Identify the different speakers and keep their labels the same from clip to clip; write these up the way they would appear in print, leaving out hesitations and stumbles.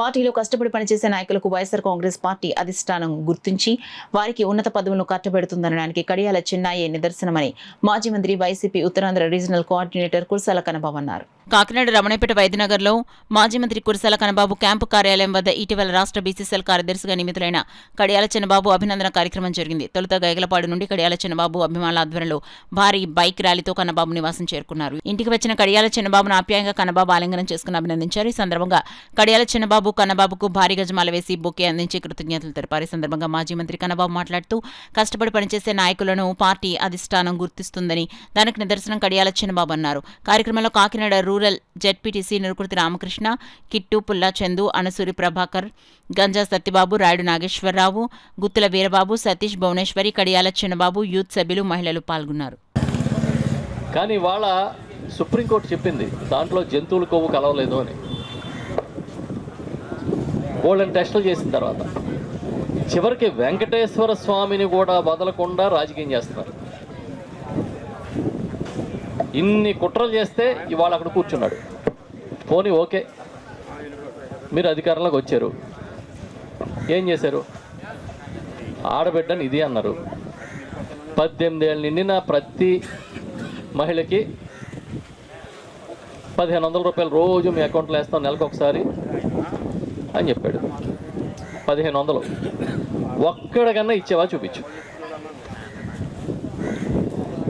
Speaker 1: పార్టీలో కష్టపడి పనిచేసే నాయకులకు వైఎస్ఆర్ కాంగ్రెస్ పార్టీ అధిష్టానం గుర్తించి వారికి ఉన్నత పదవులను కట్టబెడుతుందనడానికి కడియాల చిన్నాయే నిదర్శనమని మాజీ మంత్రి వైసీపీ ఉత్తరాంధ్ర రీజనల్ కోఆర్డినేటర్ కుర్సాల కనబాబు అన్నారు. కాకినాడ రమణపేట వైద్యనగర్లో మాజీ మంత్రి కుర్సాల కనబాబు క్యాంపు కార్యాలయం వద్ద ఇటీవల రాష్ట్ర బీసీసీఎల్ కార్యదర్శిగా నియమితులైన కడియాల చిన్నబాబు అభినందన కార్యక్రమం జరిగింది. తొలుత గైగలపాడు నుండి కడియాల చిన్నబాబు అభిమానుల ఆధ్వర్యంలో భారీ బైక్ ర్యాలీతో కన్నబాబు నివాసం చేరుకున్నారు. ఇంటికి వచ్చిన కడియాల చిన్నబాబును ఆప్యాయంగా కన్నబాబు ఆలింగనం చేసుకుని అభినందించారు. ఈ సందర్భంగా కడియాల చిన్నబాబు కన్నబాబుకు భారీ గజమాల వేసి బొకే అందించి కృతజ్ఞతలు తెలిపారు. ఈ సందర్భంగా మాజీ మంత్రి కన్నబాబు మాట్లాడుతూ కష్టపడి పనిచేసే నాయకులను పార్టీ అధిష్టానం గుర్తిస్తుందని దానికి నిదర్శనం కడియాల చిన్నబాబు అన్నారు. కార్యక్రమంలో Kakinada rural ZPTC Nirukrithi Ramakrishna, Kittu, Pulla Chandu, Anasuri Prabhakar, Ganja Satyababu, Rayudu Nageswararao, Guttula Veerababu, Satish, Bhuvaneswari, Kadiyala Chinnababu, youth సభ్యులు, మహిళలు పాల్గొన్నారు.
Speaker 2: కానీ వాళ్ళ సుప్రీంకోర్టు చెప్పింది దాంట్లో జంతువుల కొవ్వు కలవలేదు అని. వాళ్ళని టెస్టులు చేసిన తర్వాత చివరికి వెంకటేశ్వర స్వామిని కూడా వదలకుండా రాజకీయం చేస్తున్నారు. ఇన్ని కుట్రలు చేస్తే ఇవాళ అక్కడ కూర్చున్నాడు. పోనీ ఓకే, మీరు అధికారంలోకి వచ్చారు, ఏం చేశారు? ఆడబిడ్డని ఇది అన్నారు. 18 ఏళ్ళు నిండిన ప్రతి మహిళకి 1500 రూపాయలు రోజు మీ అకౌంట్లో వేస్తాం నెలకు ఒకసారి అని చెప్పాడు. 1500 ఒక్కడికన్నా ఇచ్చేవా చూపించు.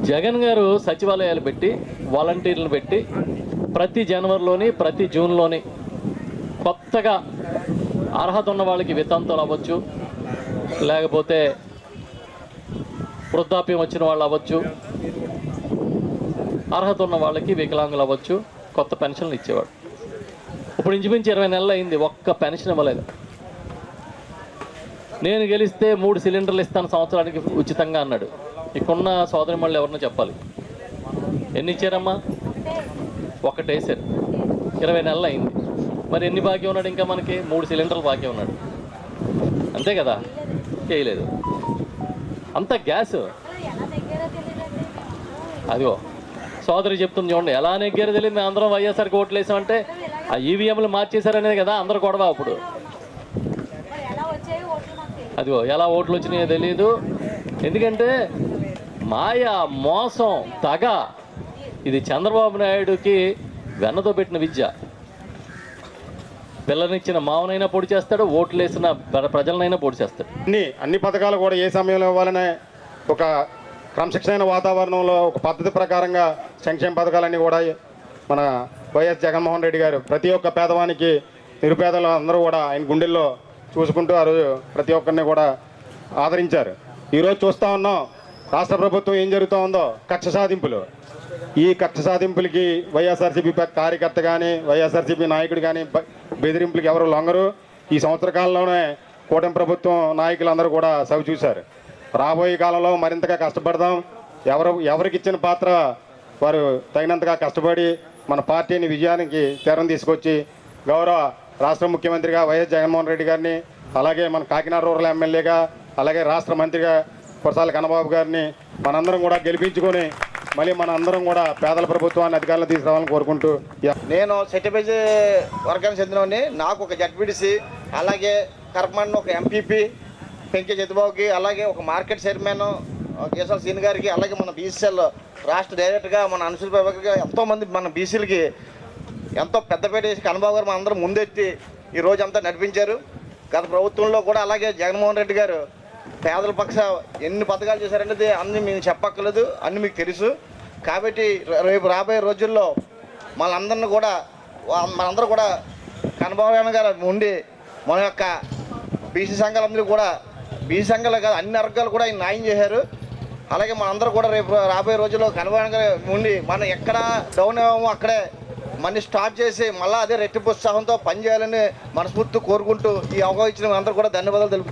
Speaker 2: జగన్ గారు సచివాలయాలు పెట్టి వాలంటీర్లను పెట్టి ప్రతి జనవరిలోని ప్రతి జూన్లోని కొత్తగా అర్హత ఉన్న వాళ్ళకి వితంతులు అవ్వచ్చు, లేకపోతే వృద్ధాప్యం వచ్చిన వాళ్ళు అవ్వచ్చు, అర్హత ఉన్న వాళ్ళకి వికలాంగులు అవ్వచ్చు, కొత్త పెన్షన్లు ఇచ్చేవాడు. ఇప్పుడు ఇంచుమించు 20 నెలలు అయింది, ఒక్క పెన్షన్ ఇవ్వలేదు. నేను గెలిస్తే 3 సిలిండర్లు ఇస్తాను సంవత్సరానికి ఉచితంగా అన్నాడు. ఇక్కడున్న సోదరి మళ్ళీ ఎవరన్నా చెప్పాలి. ఎన్ని ఇచ్చారమ్మా? ఒక్కటి వేసారు. 20 నెలలు అయింది. మరి ఎన్ని బాకీ ఉన్నాడు? ఇంకా మనకి 3 సిలిండర్లు బాకీ ఉన్నాడు. అంతే కదా? చేయలేదు. అంత గ్యాస్ అదిగో సోదరి చెప్తుంది చూడండి, ఎలా నెగ్గారో తెలియదు. మేము అందరం వైఎస్ఆర్కి ఓట్లు వేసామంటే ఆ ఈవీఎంలు మార్చేశారనేది కదా అందరూ గొడవ. అప్పుడు అదిగో ఎలా ఓట్లు వచ్చినాయో తెలియదు. ఎందుకంటే మాయ, మోసం, తగ, ఇది చంద్రబాబు నాయుడుకి వెన్నతో పెట్టిన విద్య. పిల్లనిచ్చిన మావనైనా పొడి చేస్తాడు, ఓట్లు వేసిన ప్రజలనైనా పొడి చేస్తాడు.
Speaker 3: అన్ని పథకాలు కూడా ఏ సమయంలో ఇవ్వాలనే ఒక క్రమశిక్షణ వాతావరణంలో ఒక పద్ధతి ప్రకారంగా సంక్షేమ పథకాలన్నీ కూడా మన వైఎస్ జగన్మోహన్ రెడ్డి గారు ప్రతి ఒక్క పేదవానికి, నిరుపేదలు అందరూ కూడా ఆయన గుండెల్లో చూసుకుంటూ ఆ రోజు ప్రతి ఒక్కరిని కూడా ఆదరించారు. ఈరోజు చూస్తూ ఉన్నాం రాష్ట్ర ప్రభుత్వం ఏం జరుగుతూ ఉందో, కక్ష సాధింపులు. ఈ కక్ష సాధింపులకి వైఎస్ఆర్సీపీ కార్యకర్త కానీ వైఎస్ఆర్సీపీ నాయకుడు కానీ బెదిరింపులకి ఎవరు లొంగరు. ఈ సంవత్సర కాలంలోనే కూటమి ప్రభుత్వం నాయకులందరూ కూడా సవి చూశారు. రాబోయే కాలంలో మరింతగా కష్టపడదాం. ఎవరికి ఇచ్చిన పాత్ర వారు తగినంతగా కష్టపడి మన పార్టీని విజయానికి తీరం తీసుకొచ్చి గౌరవ రాష్ట్ర ముఖ్యమంత్రిగా వైఎస్ జగన్మోహన్ రెడ్డి గారిని, అలాగే మన కాకినాడ రూరల్ ఎమ్మెల్యేగా, అలాగే రాష్ట్ర మంత్రిగా కుర్సాల కన్నబాబు గారిని మనందరం కూడా గెలిపించుకొని మళ్ళీ మన అందరం కూడా పేదల ప్రభుత్వాన్ని అధికారంలో తీసుకురావాలని కోరుకుంటూ.
Speaker 4: నేను సెటిబేజ్ వర్గానికి చెందినవాడిని. నాకు ఒక జడ్పీటీసీ, అలాగే కర్మండ్ ఒక ఎంపీపీ పెంకే జతిబాబుకి, అలాగే ఒక మార్కెట్ చైర్మన్ కేశవ సీన్ గారికి, అలాగే మన బీసీఎల్ రాష్ట్ర డైరెక్టర్గా మన అనసూరి ప్రభాకర్గా ఎంతోమంది మన బీసీలకి ఎంతో పెద్దపేట వేసి కన్నబాబు గారు మన అందరం ముందెత్తి ఈ రోజు అంతా నడిపించారు. గత ప్రభుత్వంలో కూడా అలాగే జగన్మోహన్ రెడ్డి గారు పేదల పక్ష ఎన్ని పథకాలు చేశారనేది అన్నీ మేము చెప్పక్కర్లేదు, అన్నీ మీకు తెలుసు. కాబట్టి రేపు రాబోయే రోజుల్లో మనందరూ కూడా కన్నబాబు గారు ఉండి మన యొక్క బీసీ సంఘాలందరూ కూడా, బీసీ సంఘాలు కాదు అన్ని వర్గాలు కూడా ఆయన న్యాయం చేశారు. అలాగే మనందరూ కూడా రేపు రాబోయే రోజుల్లో కన్నబాబు గారు ఉండి మనం ఎక్కడ డౌన్ అయ్యామో అక్కడే మళ్ళీ స్టార్ట్ చేసి మళ్ళీ అదే రెట్టింపు ఉత్సాహంతో పనిచేయాలని మనస్ఫూర్తి కోరుకుంటూ ఈ అవకాశం ఇచ్చిన అందరూ కూడా ధన్యవాదాలు తెలుపు.